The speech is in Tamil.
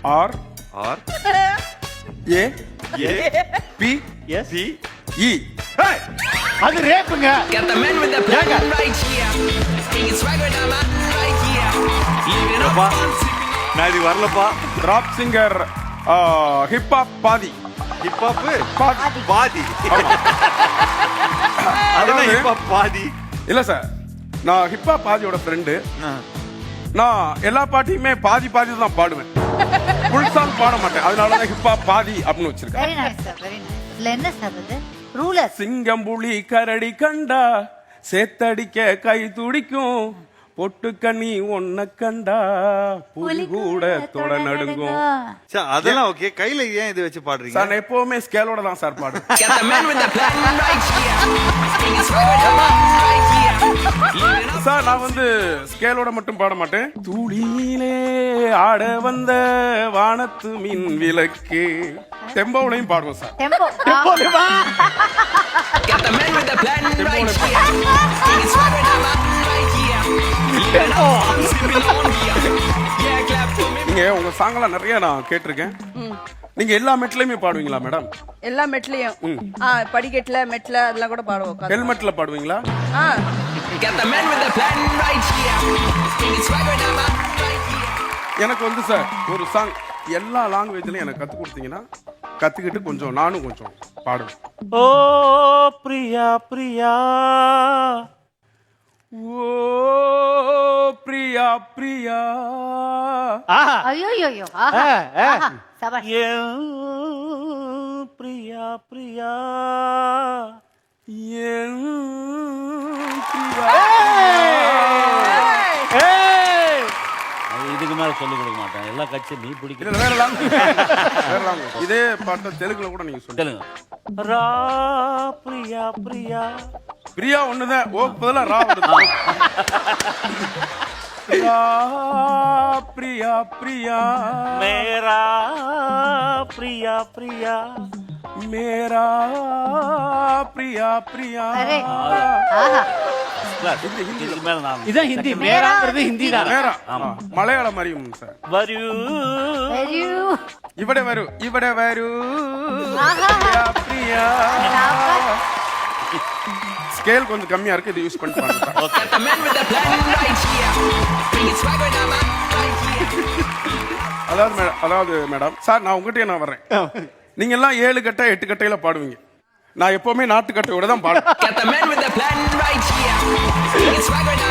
R R A A P S P E. அது ரேப்புங்க. Got the man with the plan right here. Bringing swag with the man right here. Living up அப்பா on நான் இது வரலப்பா. ராப் சிங்கர் ஹிப் ஹாப் பாதி ஹிப் ஹாப் பாதி. பாதி. அதுதான் அதாவது- ஹிப் ஹாப் பாதி. இல்ல சார், நான் ஹிப் ஹாப் பாதியோட ஃப்ரெண்டு. ஆ. நான் எல்லா பாட்டியுமே பாதி பாதி தான் பாடுவேன், ஃபுல் சாங் பாட மாட்டேன். அதனாலதான் ஹிப் ஹாப் பாதி அப்படின்னு வச்சிருக்கேன். Very nice sir, very nice. இதுல என்ன சார் அது? ரூலர். சிங்கம் புலி கரடி கண்டா சேத்தடிக்க கை துடிக்கும், பொட்டு கண்ணி ஒன்ன கண்டா புலி கூட தொட நடுங்கும். சரி, அதெல்லாம் ஓகே. கையில ஏன் இது வச்சு பாடுறீங்க? சார் நான் எப்பவுமே ஸ்கேலோட தான் சார் பாடுவேன். Got the man with the plan right here. Bringing swag with the man right here. Living up sir நான் வந்து ஸ்கேலோட மட்டும் பாட மாட்டேன். தூளியிலே ஆட வந்த வானத்து மின் விளக்கு டெம்போலையும் பாடுவோம் sir. Tempo. Got the man with the plan right here. Bringing swag with the man right here. Living up on sipping on beer. Yeah, clap for me. நீங்க உங்க சாங்கெல்லாம் நிறைய நான் கேட்டிருக்கேன். நீங்க எல்லா மெட்லயுமே பாடுவீங்களா மேடம்? எல்லா மெட்லயும் படிக்கட்டுல மெட்ல அதெல்லாம் கூட பாடுவோம் உட்கார்ந்து. ஹெல்மெட்ல பாடுவீங்களா? ஆ, Got the man with the plan right here. Bringing swag with the man right here. எனக்கு வந்து சார் ஒரு சாங் எல்லா லாங்குவேஜ்லயும் எனக்கு கத்து கொடுத்தீங்கன்னா கத்துக்கிட்டு கொஞ்சம் நானும் கொஞ்சம் பாடுவேன். ஓ பிரியா பிரியா, ஓ பிரியா பிரியா, ஆஹா ஐயோயோயோ. ஆஹா. ஆஹா. சபாஷ். என் பிரியா பிரியா, என் பிரியா. ஏய் இதுக்கு மேல சொல்லிக் கொடுக்க மாட்டேன். எல்லா கட்சியும் நீ பிடிக்கல. இதுல வேற லாங்குவேஜ், வேற லாங்குவேஜ். இதே பாட்டை தெலுங்குல கூட நீங்க சொல்லுங்க. தெலுங்கு ரா பிரியா பிரியா, பிரியா ஒண்ணுதான், ஓ பதிலா ரா வருது. ரா பிரியா பிரியா, மேரா பிரியா பிரியா, மேரா பிரியா பிரியா. அரே. ஆஹா. ஹிந்தி, ஹிந்தி. இதுக்கு மேல நான் இதான் ஹிந்தி. மேராங்கிறது ஹிந்தி தான். மேரா மலையாளம் மாதிரியும் சார். வரு வெரி ഇവിടെ വരൂ, ഇവിടെ വരൂ ஆஹா. பிரியா பிரியா. சபாஷ். ஸ்கேல் கொஞ்சம் கம்மியா இருக்கு, இது யூஸ் பண்ணிட்டு பாருங்க. Got the man with the plan right here. Bringing swag with the man right here. அதாவது மேடம் சார், நான் உங்ககிட்டயே நான் வர்றேன். நீங்க எல்லாம் 7 கட்டை 8 கட்டையில பாடுவீங்க, நான் எப்பவுமே நாட்டு கட்டையோட தான் பாடுவேன். Got the man with the plan right here. Bringing swag with the